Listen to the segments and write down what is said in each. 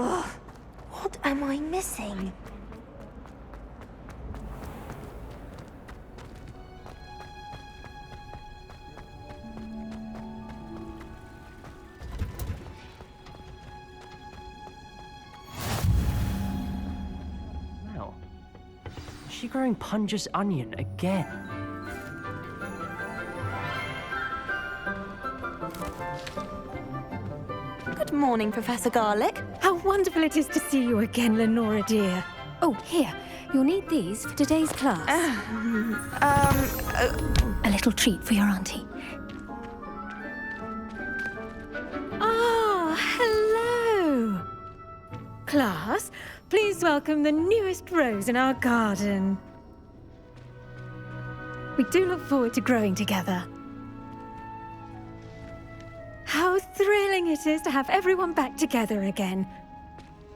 Ugh, what am I missing? Wow. Is she growing Punja's onion again? Good morning, Professor Garlic. How wonderful it is to see you again, Lenora dear. Oh, here. You'll need these for today's class. A little treat for your auntie. Ah, hello. Class, please welcome the newest rose in our garden. We do look forward to growing together. How thrilling it is to have everyone back together again.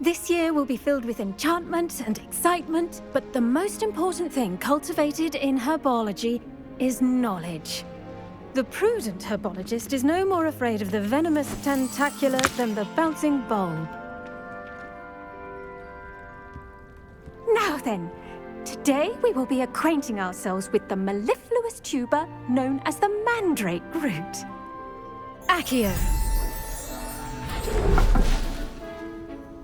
This year will be filled with enchantment and excitement, but the most important thing cultivated in herbology is knowledge. The prudent herbologist is no more afraid of the venomous tentacula than the bouncing bulb. Now then, today we will be acquainting ourselves with the mellifluous tuber known as the mandrake root. Accio.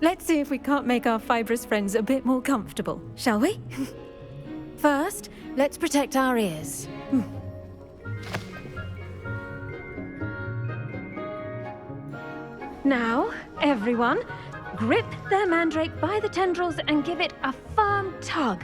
Let's see if we can't make our fibrous friends a bit more comfortable, shall we? First, let's protect our ears. Now, everyone, grip their mandrake by the tendrils and give it a firm tug.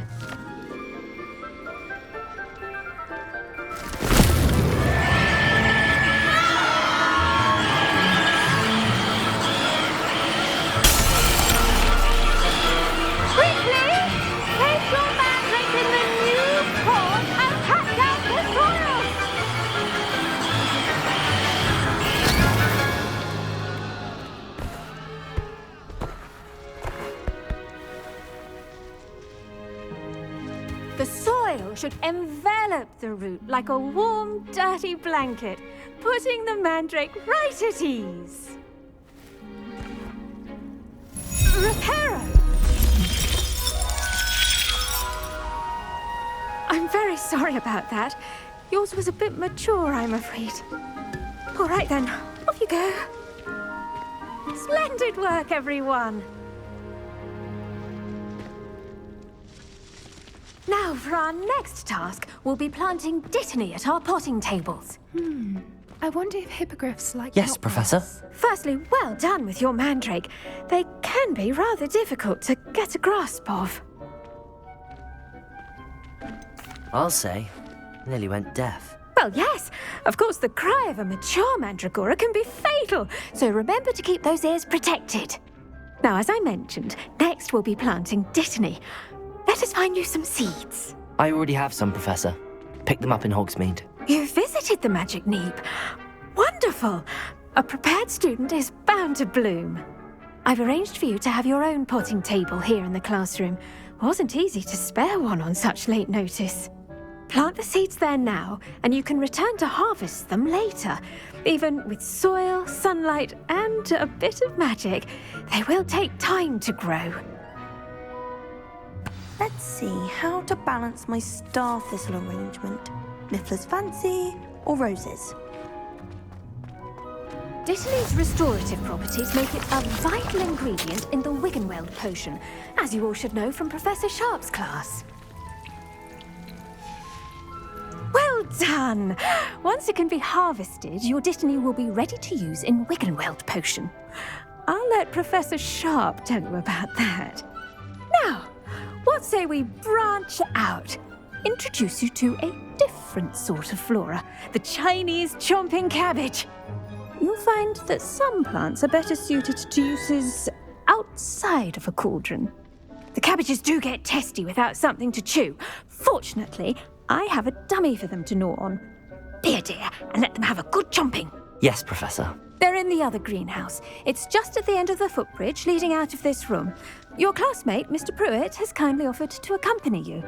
The soil should envelop the root like a warm, dirty blanket, putting the mandrake right at ease. Reparo! I'm very sorry about that. Yours was a bit mature, I'm afraid. All right then, off you go. Splendid work, everyone. Now, for our next task, we'll be planting dittany at our potting tables. I wonder if hippogriffs like Yes, not Professor. moths. Firstly, well done with your mandrake. They can be rather difficult to get a grasp of. I'll say. Nearly went deaf. Well, yes. Of course, the cry of a mature mandragora can be fatal, so remember to keep those ears protected. Now, as I mentioned, next we'll be planting dittany. Let us find you some seeds. I already have some, Professor. Picked them up in Hogsmeade. You visited the Magic Neep. Wonderful. A prepared student is bound to bloom. I've arranged for you to have your own potting table here in the classroom. Wasn't easy to spare one on such late notice. Plant the seeds there now, and you can return to harvest them later. Even with soil, sunlight, and a bit of magic, they will take time to grow. Let's see how to balance my star thistle arrangement. Niffler's fancy or roses? Dittany's restorative properties make it a vital ingredient in the Wiggenweld potion, as you all should know from Professor Sharp's class. Well done! Once it can be harvested, your dittany will be ready to use in Wiggenweld potion. I'll let Professor Sharp tell you about that. Now, what say we branch out? Introduce you to a different sort of flora, the Chinese chomping cabbage. You'll find that some plants are better suited to uses outside of a cauldron. The cabbages do get testy without something to chew. Fortunately, I have a dummy for them to gnaw on. Here, dear, and let them have a good chomping. Yes, Professor. They're in the other greenhouse. It's just at the end of the footbridge leading out of this room. Your classmate, Mr. Pruitt, has kindly offered to accompany you.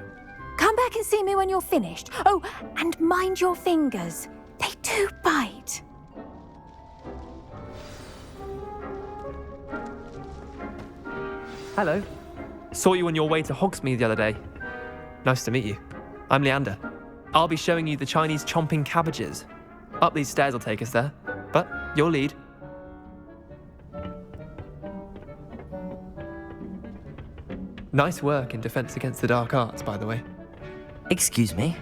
Come back and see me when you're finished. Oh, and mind your fingers. They do bite. Hello. Saw you on your way to Hogsmeade the other day. Nice to meet you. I'm Leander. I'll be showing you the Chinese chomping cabbages. Up these stairs will take us there, but you'll lead. Nice work in Defense Against the Dark Arts, by the way. Excuse me?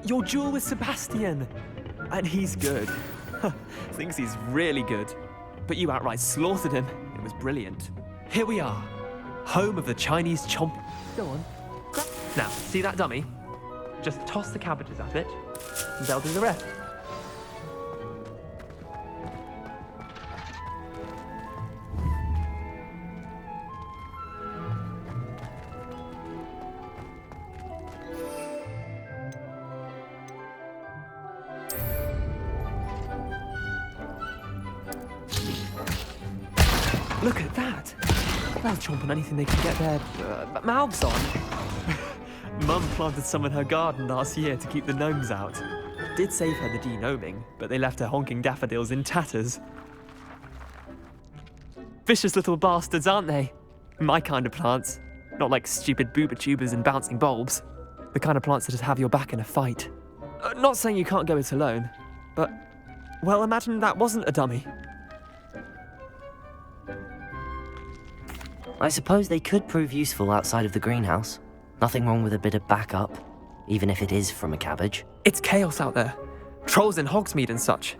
Your duel with Sebastian! And he's good. Thinks he's really good. But you outright slaughtered him. It was brilliant. Here we are. Home of the Chinese chomp... Go on. Now, see that dummy? Just toss the cabbages at it, and they'll do the rest. Look at that! They'll chomp on anything they can get their mouths on. Mum planted some in her garden last year to keep the gnomes out. Did save her the de-gnoming, but they left her honking daffodils in tatters. Vicious little bastards, aren't they? My kind of plants. Not like stupid booba tubers and bouncing bulbs. The kind of plants that just have your back in a fight. Not saying you can't go it alone, but... well, imagine that wasn't a dummy. I suppose they could prove useful outside of the greenhouse. Nothing wrong with a bit of backup, even if it is from a cabbage. It's chaos out there. Trolls in Hogsmeade and such.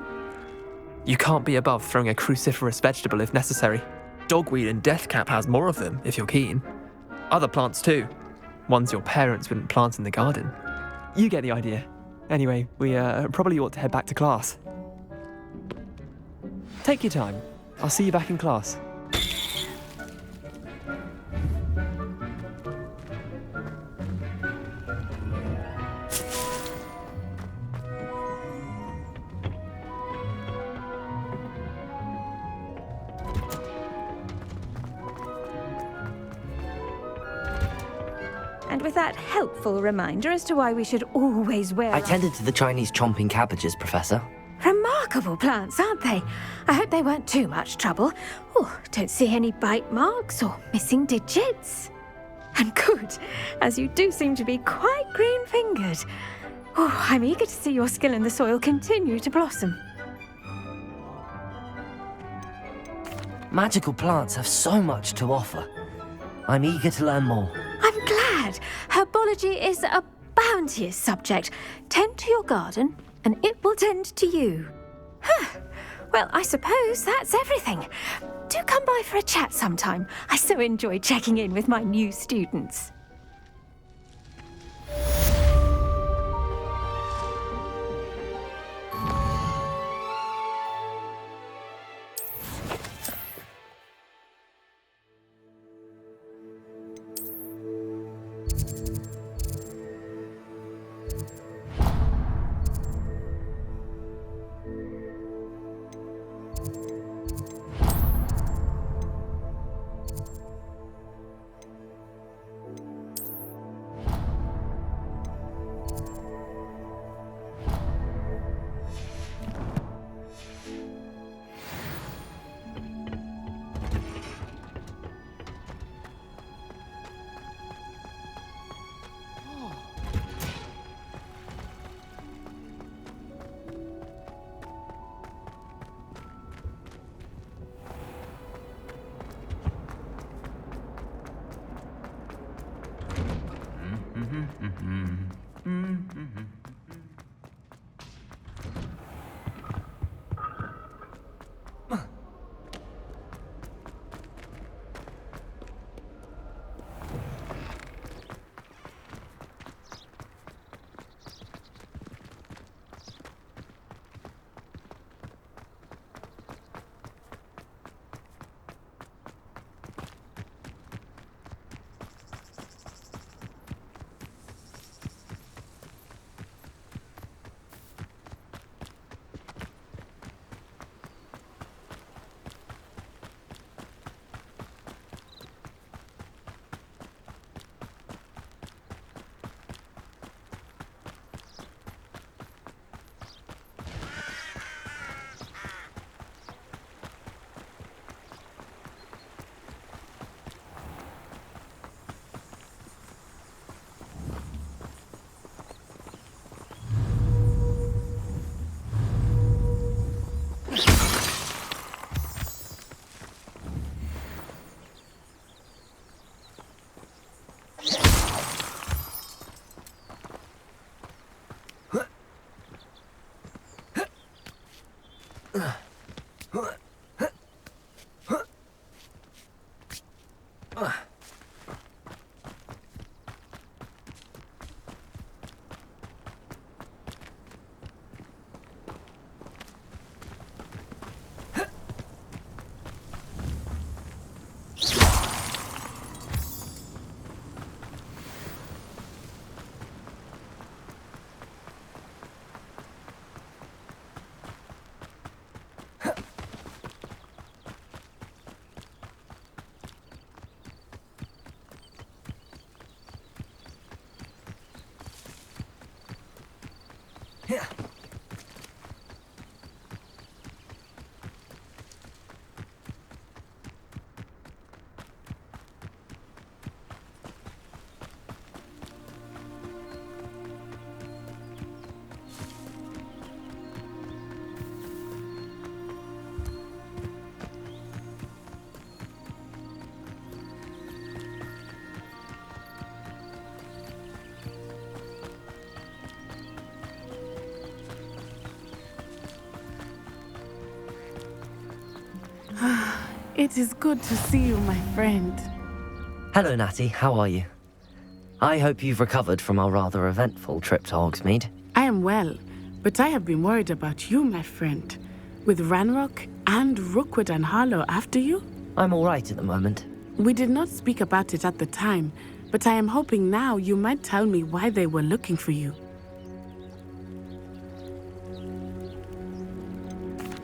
You can't be above throwing a cruciferous vegetable if necessary. Dogweed and deathcap has more of them, if you're keen. Other plants too. Ones your parents wouldn't plant in the garden. You get the idea. Anyway, we probably ought to head back to class. Take your time. I'll see you back in class. And with that helpful reminder as to why we should always wear... I tended to the Chinese chomping cabbages, Professor. Remarkable plants, aren't they? I hope they weren't too much trouble. Oh, don't see any bite marks or missing digits. And good, as you do seem to be quite green-fingered. Oh, I'm eager to see your skill in the soil continue to blossom. Magical plants have so much to offer. I'm eager to learn more. I'm glad. Herbology is a bounteous subject. Tend to your garden, and it will tend to you. Huh. Well, I suppose that's everything. Do come by for a chat sometime. I so enjoy checking in with my new students. It is good to see you, my friend. Hello, Natty. How are you? I hope you've recovered from our rather eventful trip to Hogsmeade. I am well, but I have been worried about you, my friend. With Ranrock and Rookwood and Harlow after you? I'm all right at the moment. We did not speak about it at the time, but I am hoping now you might tell me why they were looking for you.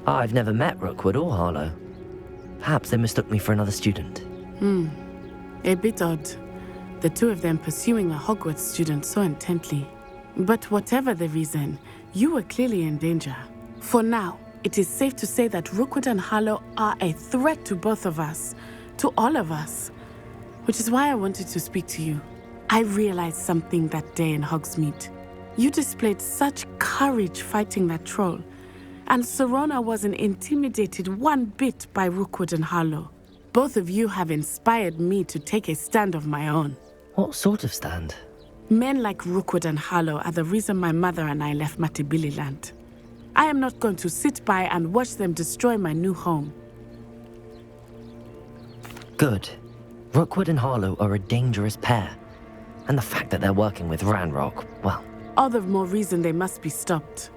I've never met Rookwood or Harlow. Perhaps they mistook me for another student. A bit odd. The two of them pursuing a Hogwarts student so intently. But whatever the reason, you were clearly in danger. For now, it is safe to say that Rookwood and Harlow are a threat to both of us, to all of us. Which is why I wanted to speak to you. I realized something that day in Hogsmeade. You displayed such courage fighting that troll. And Serona wasn't intimidated one bit by Rookwood and Harlow. Both of you have inspired me to take a stand of my own. What sort of stand? Men like Rookwood and Harlow are the reason my mother and I left Matabeleland. I am not going to sit by and watch them destroy my new home. Good. Rookwood and Harlow are a dangerous pair. And the fact that they're working with Ranrock, well... All the more reason they must be stopped.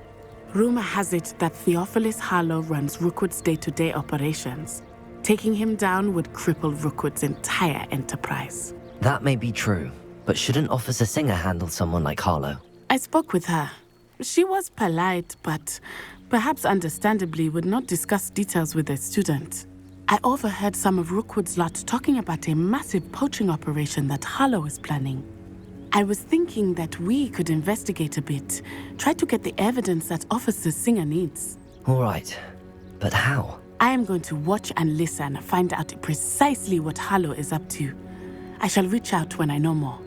Rumor has it that Theophilus Harlow runs Rookwood's day-to-day operations. Taking him down would cripple Rookwood's entire enterprise. That may be true, but shouldn't Officer Singer handle someone like Harlow? I spoke with her. She was polite, but perhaps understandably would not discuss details with a student. I overheard some of Rookwood's lot talking about a massive poaching operation that Harlow is planning. I was thinking that we could investigate a bit, try to get the evidence that Officer Singer needs. All right, but how? I am going to watch and listen, find out precisely what Harlow is up to. I shall reach out when I know more.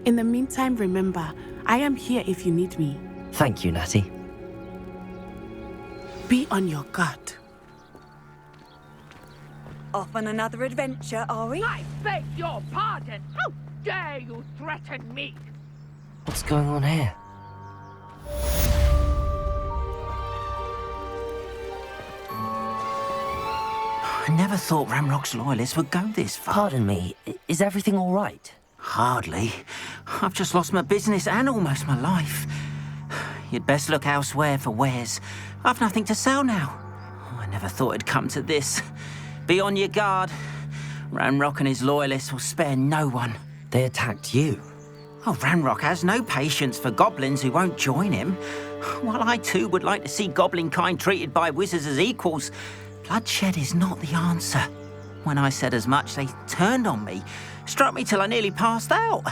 In the meantime, remember, I am here if you need me. Thank you, Natty. Be on your guard. Off on another adventure, are we? I beg your pardon! How dare you threaten me? What's going on here? I never thought Ranrock's loyalists would go this far. Pardon me, is everything all right? Hardly. I've just lost my business and almost my life. You'd best look elsewhere for wares. I've nothing to sell now. I never thought it'd come to this. Be on your guard. Ranrock and his loyalists will spare no one. They attacked you. Oh, Ranrock has no patience for goblins who won't join him. While I too would like to see goblin kind treated by wizards as equals, bloodshed is not the answer. When I said as much, they turned on me, struck me till I nearly passed out.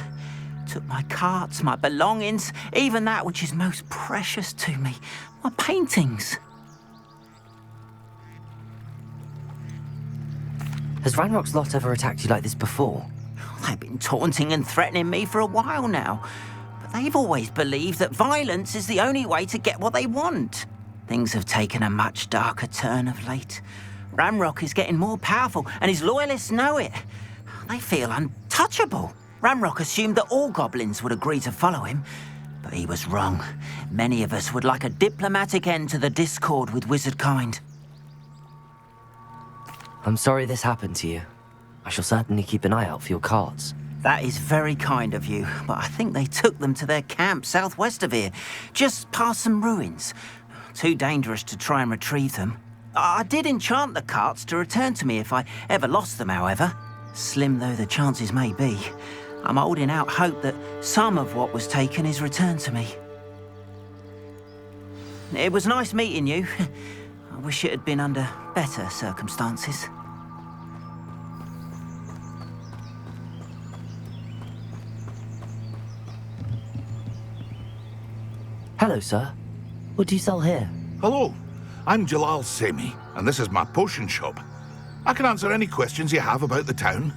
Took my carts, my belongings, even that which is most precious to me, my paintings. Has Ranrock's lot ever attacked you like this before? They've been taunting and threatening me for a while now, but they've always believed that violence is the only way to get what they want. Things have taken a much darker turn of late. Ranrock is getting more powerful, and his loyalists know it. They feel untouchable. Ranrock assumed that all goblins would agree to follow him, but he was wrong. Many of us would like a diplomatic end to the discord with wizard kind. I'm sorry this happened to you. I shall certainly keep an eye out for your carts. That is very kind of you, but I think they took them to their camp southwest of here, just past some ruins. Too dangerous to try and retrieve them. I did enchant the carts to return to me if I ever lost them, however. Slim though the chances may be, I'm holding out hope that some of what was taken is returned to me. It was nice meeting you. I wish it had been under better circumstances. Hello, sir. What do you sell here? Hello, I'm Jalal Semi, and this is my potion shop. I can answer any questions you have about the town.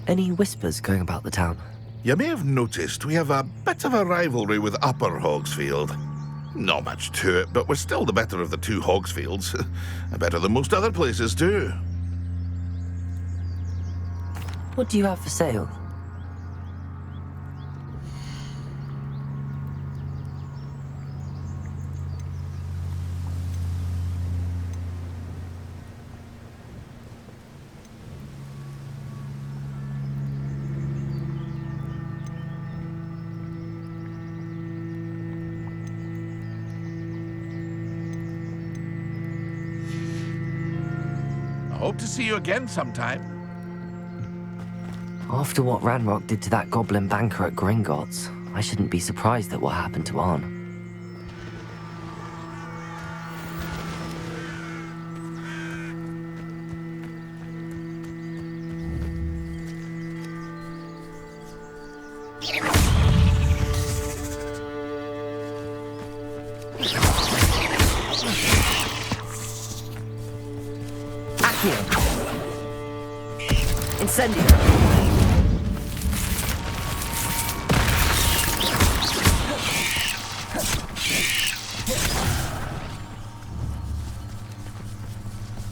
Any whispers going about the town? You may have noticed we have a bit of a rivalry with Upper Hogsfield. Not much to it, but we're still the better of the two Hogsfields. Better than most other places, too. What do you have for sale? Hope to see you again sometime. After what Ranrock did to that goblin banker at Gringotts, I shouldn't be surprised at what happened to Arn. Incendio!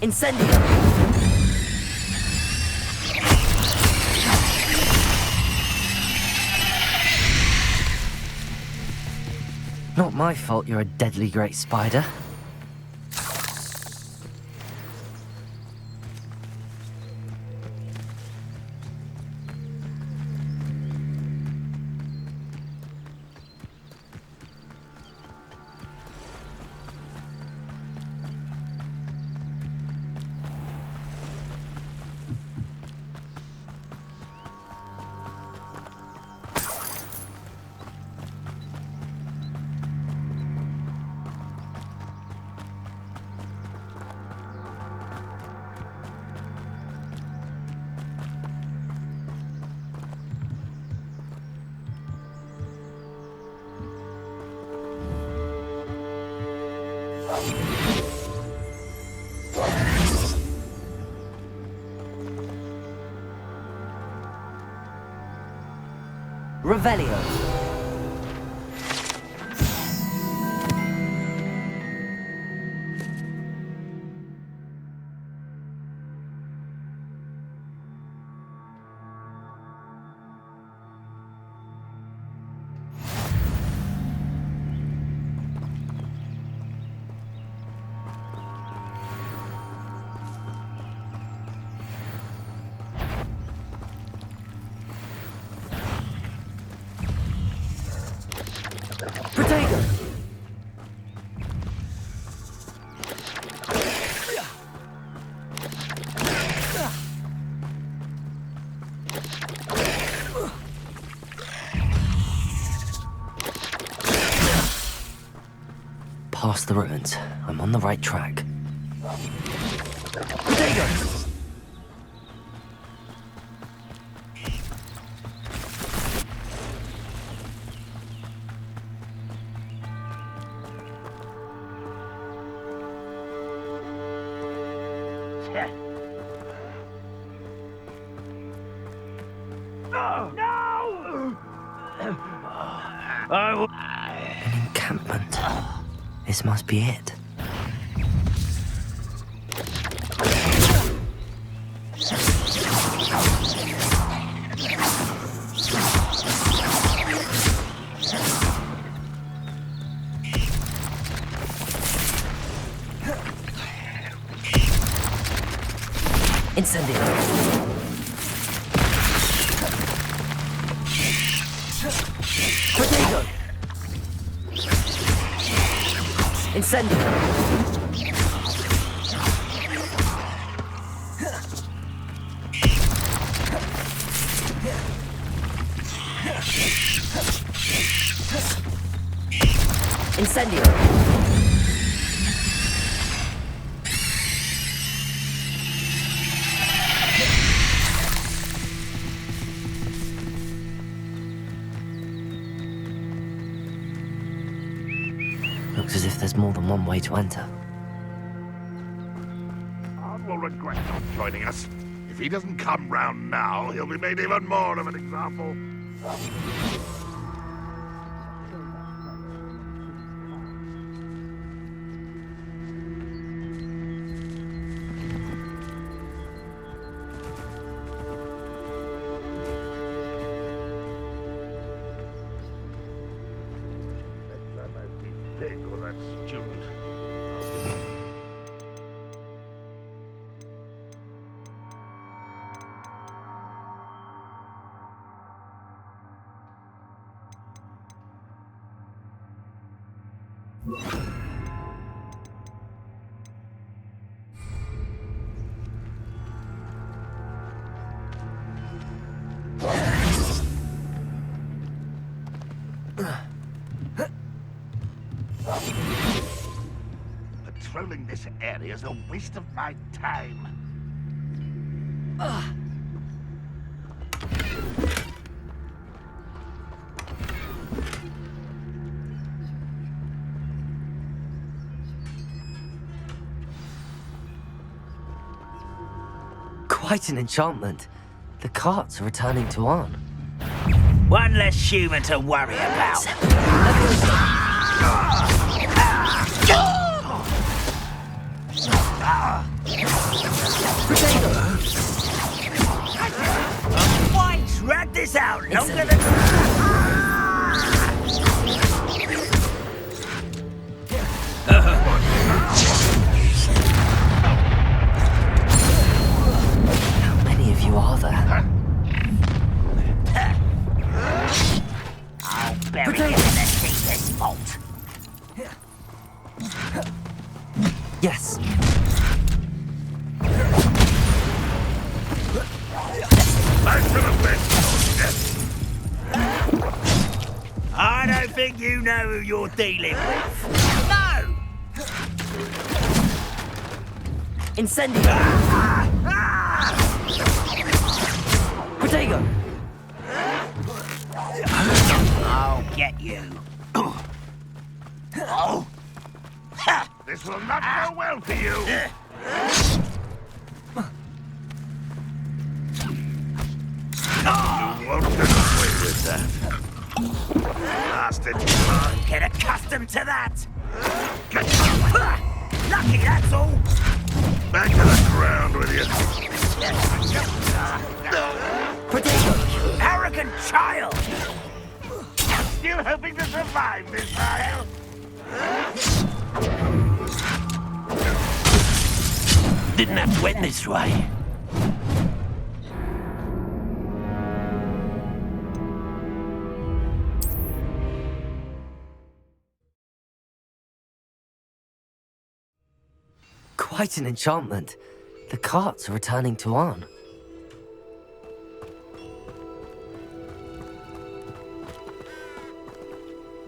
Incendio! Not my fault you're a deadly great spider. Revelio. Past the ruins. I'm on the right track. An encampment. This must be it. Incendio. Protego. Incendio. Incendio. Looks as if there's more than one way to enter. Ard will regret not joining us. If he doesn't come round now, he'll be made even more of an example. Big with that student. Patrolling this area is a waste of my time. Quite an enchantment. The carts are returning to Arn. One less human to worry about. Why drag this out longer than... How many of you are there? I'll bury it in the deepest vault. Yes. I should have been. I don't think you know who you're dealing with. No! Incendio. Protego. I'll get you. Oh! Ha! This will not go well for you. You won't get away with that. Blasted man. Get accustomed to that. Lucky, that's all. Back to the ground with you. Protego. Arrogant child. Still hoping to survive this trial? Didn't have to end this way. Quite an enchantment. The carts are returning to Arn.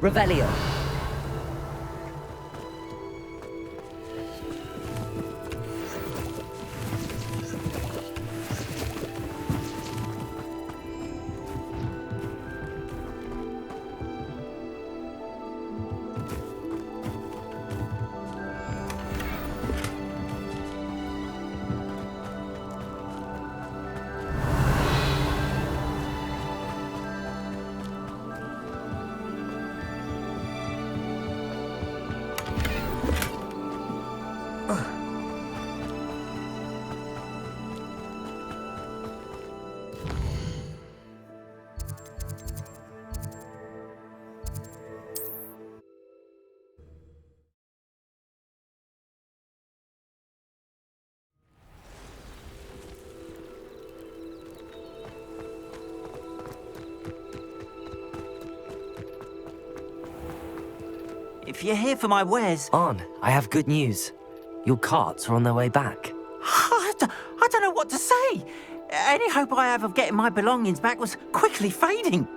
Revelio. if you're here for my wares... Arn, I have good news. Your carts are on their way back. I don't know what to say. Any hope I have of getting my belongings back was quickly fading.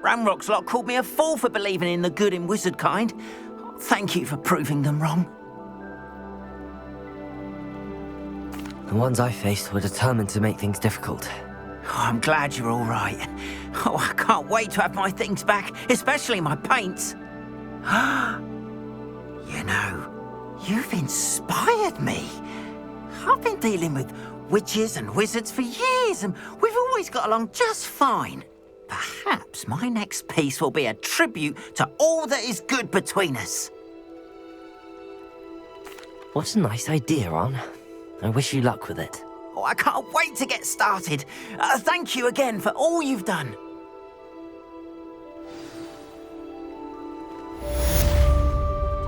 Ramrock's lot called me a fool for believing in the good in wizard kind. Thank you for proving them wrong. The ones I faced were determined to make things difficult. Oh, I'm glad you're all right. Oh, I can't wait to have my things back, especially my paints. You know, you've inspired me. I've been dealing with witches and wizards for years, and we've always got along just fine. Perhaps my next piece will be a tribute to all that is good between us. What a nice idea, Arn. I wish you luck with it. Oh, I can't wait to get started. Thank you again for all you've done.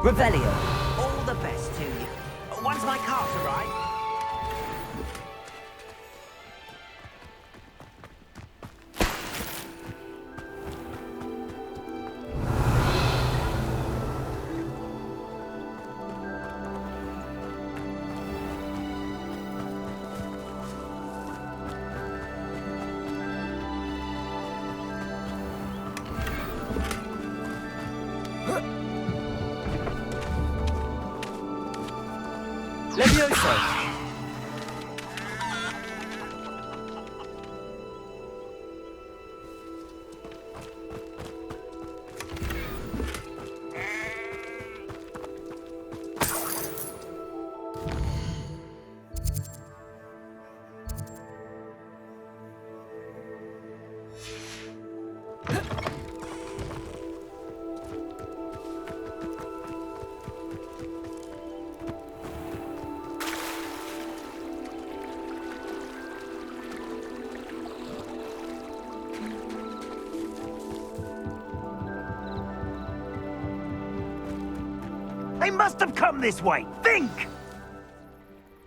Revelio. All the best to you. Once my carts arrive... Levioso! They must have come this way. Think!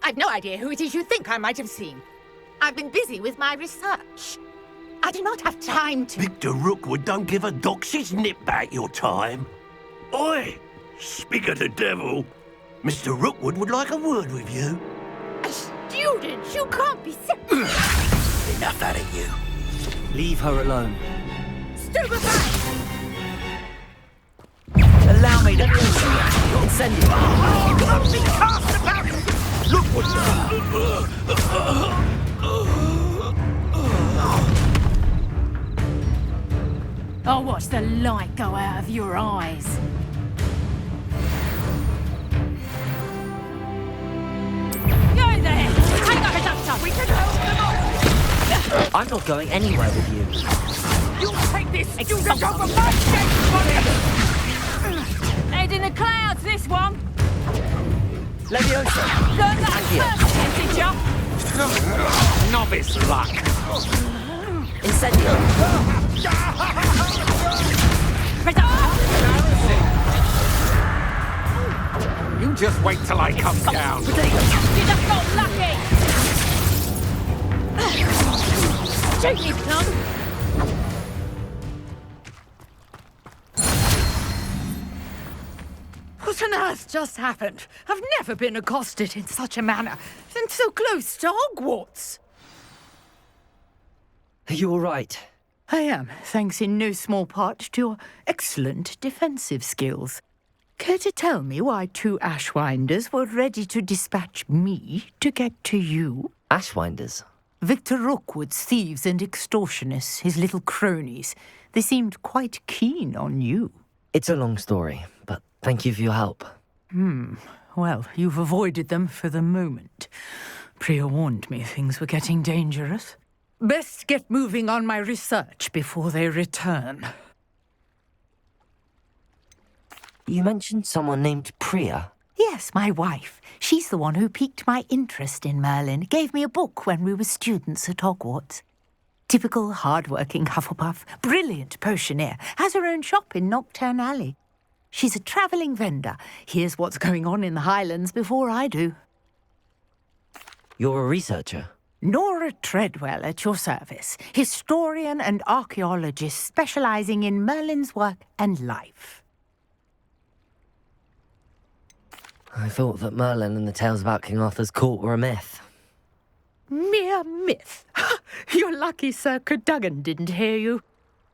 I've no idea who it is you think I might have seen. I've been busy with my research. I do not have time to... Victor Rookwood don't give a doxy's nip back your time. Oi! Speak of the devil. Mr. Rookwood would like a word with you. A student? You can't be serious. Enough out of you. Leave her alone. Stupefy! Allow me to... Incendio. Don't be cast about! Rookwood! I'll watch the light go out of your eyes. Go there! Hang up, conductor! We can help them all! I'm not going anywhere with you. You take this student over my dead body! Head in the clouds, this one! Levioso. Learn that first, teacher! Novice luck. Incendio. You just wait till I come down. You just got lucky! Shoot me, plum! What on earth just happened? I've never been accosted in such a manner, and so close to Hogwarts. Are you all right? I am, thanks in no small part to your excellent defensive skills. Care to tell me why two Ashwinders were ready to dispatch me to get to you? Ashwinders? Victor Rookwood's thieves and extortionists, his little cronies. They seemed quite keen on you. It's a long story, but thank you for your help. Well, you've avoided them for the moment. Priya warned me things were getting dangerous. Best get moving on my research before they return. You mentioned someone named Priya. Yes, my wife. She's the one who piqued my interest in Merlin. Gave me a book when we were students at Hogwarts. Typical hard-working Hufflepuff, brilliant potioneer, has her own shop in Knockturn Alley. She's a travelling vendor. Hears what's going on in the Highlands before I do. You're a researcher? Nora Treadwell at your service, historian and archaeologist specialising in Merlin's work and life. I thought that Merlin and the tales about King Arthur's court were a myth. Mere myth. You're lucky Sir Cadogan didn't hear you.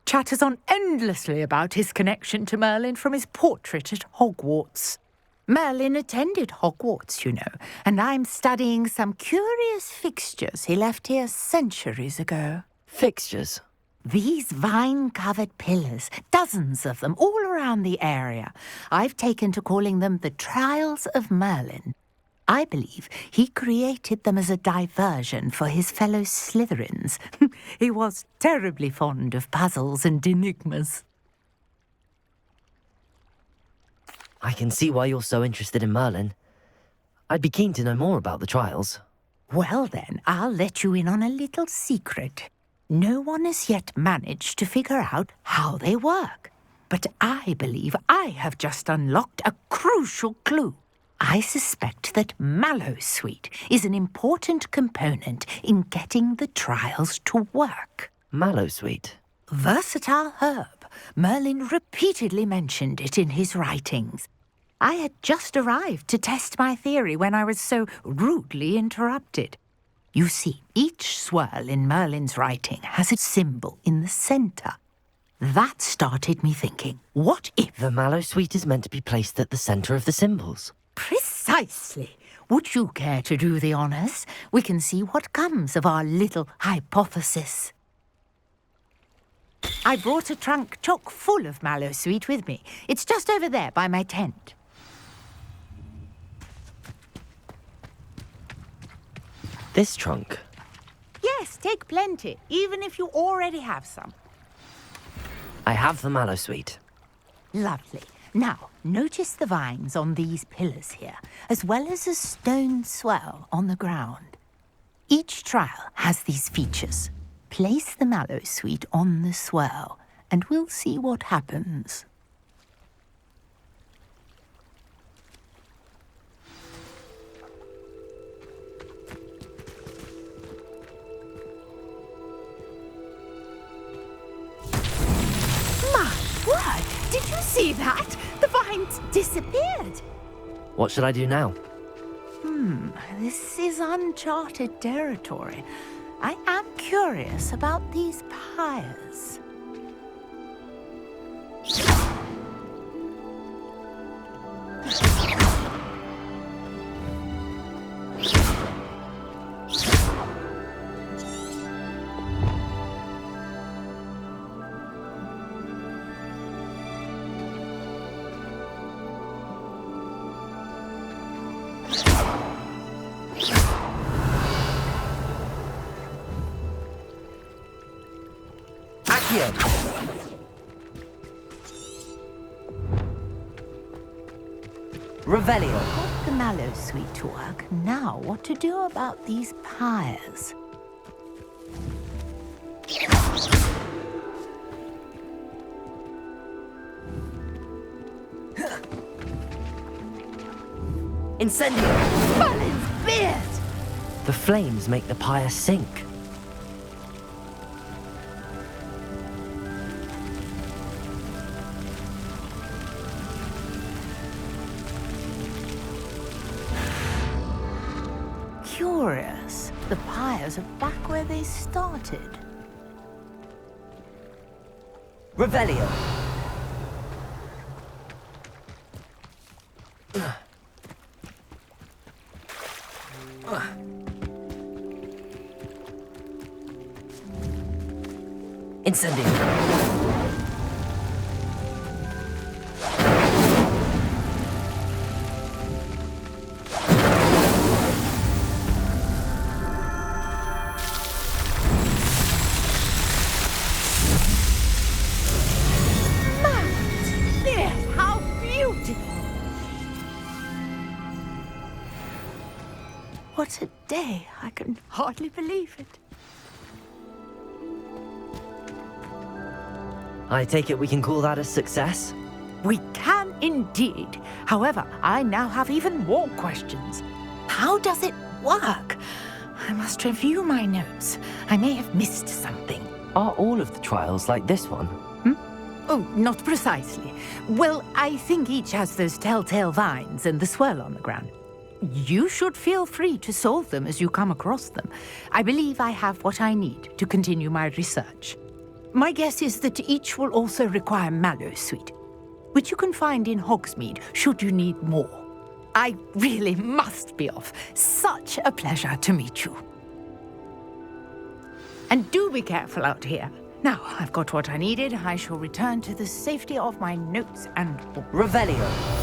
Chatters on endlessly about his connection to Merlin from his portrait at Hogwarts. Merlin attended Hogwarts, you know, and I'm studying some curious fixtures he left here centuries ago. Fixtures? These vine-covered pillars, dozens of them, all around the area. I've taken to calling them the Trials of Merlin. I believe he created them as a diversion for his fellow Slytherins. He was terribly fond of puzzles and enigmas. I can see why you're so interested in Merlin. I'd be keen to know more about the trials. Well then, I'll let you in on a little secret. No one has yet managed to figure out how they work. But I believe I have just unlocked a crucial clue. I suspect that Mallowsweet is an important component in getting the trials to work. Mallowsweet? Versatile herb. Merlin repeatedly mentioned it in his writings. I had just arrived to test my theory when I was so rudely interrupted. You see, each swirl in Merlin's writing has a symbol in the centre. That started me thinking, what if... The Mallowsweet is meant to be placed at the centre of the symbols. Precisely. Would you care to do the honours? We can see what comes of our little hypothesis. I brought a trunk chock full of Mallowsweet with me. It's just over there by my tent. This trunk? Yes, take plenty, even if you already have some. I have the Mallowsweet. Lovely. Now, notice the vines on these pillars here, as well as a stone swell on the ground. Each trial has these features. Place the Mallowsweet on the swirl, and we'll see what happens. My word! Did you see that? The vines disappeared. What should I do now? This is uncharted territory. I am curious about these pyres. Accio! Revelio! Got the Mallowsweet to work. Now, what to do about these pyres? Incendio! Merlin's beard! The flames make the pyre sink. Curious. The pyres are back where they started. Revelio! Incendio! Yes, how beautiful! What a day. I can hardly believe it. I take it we can call that a success? We can indeed. However, I now have even more questions. How does it work? I must review my notes. I may have missed something. Are all of the trials like this one? Oh, not precisely. Well, I think each has those telltale vines and the swirl on the ground. You should feel free to solve them as you come across them. I believe I have what I need to continue my research. My guess is that each will also require mallow sweet, which you can find in Hogsmeade should you need more. I really must be off. Such a pleasure to meet you. And do be careful out here. Now, I've got what I needed. I shall return to the safety of my notes and book. Revelio.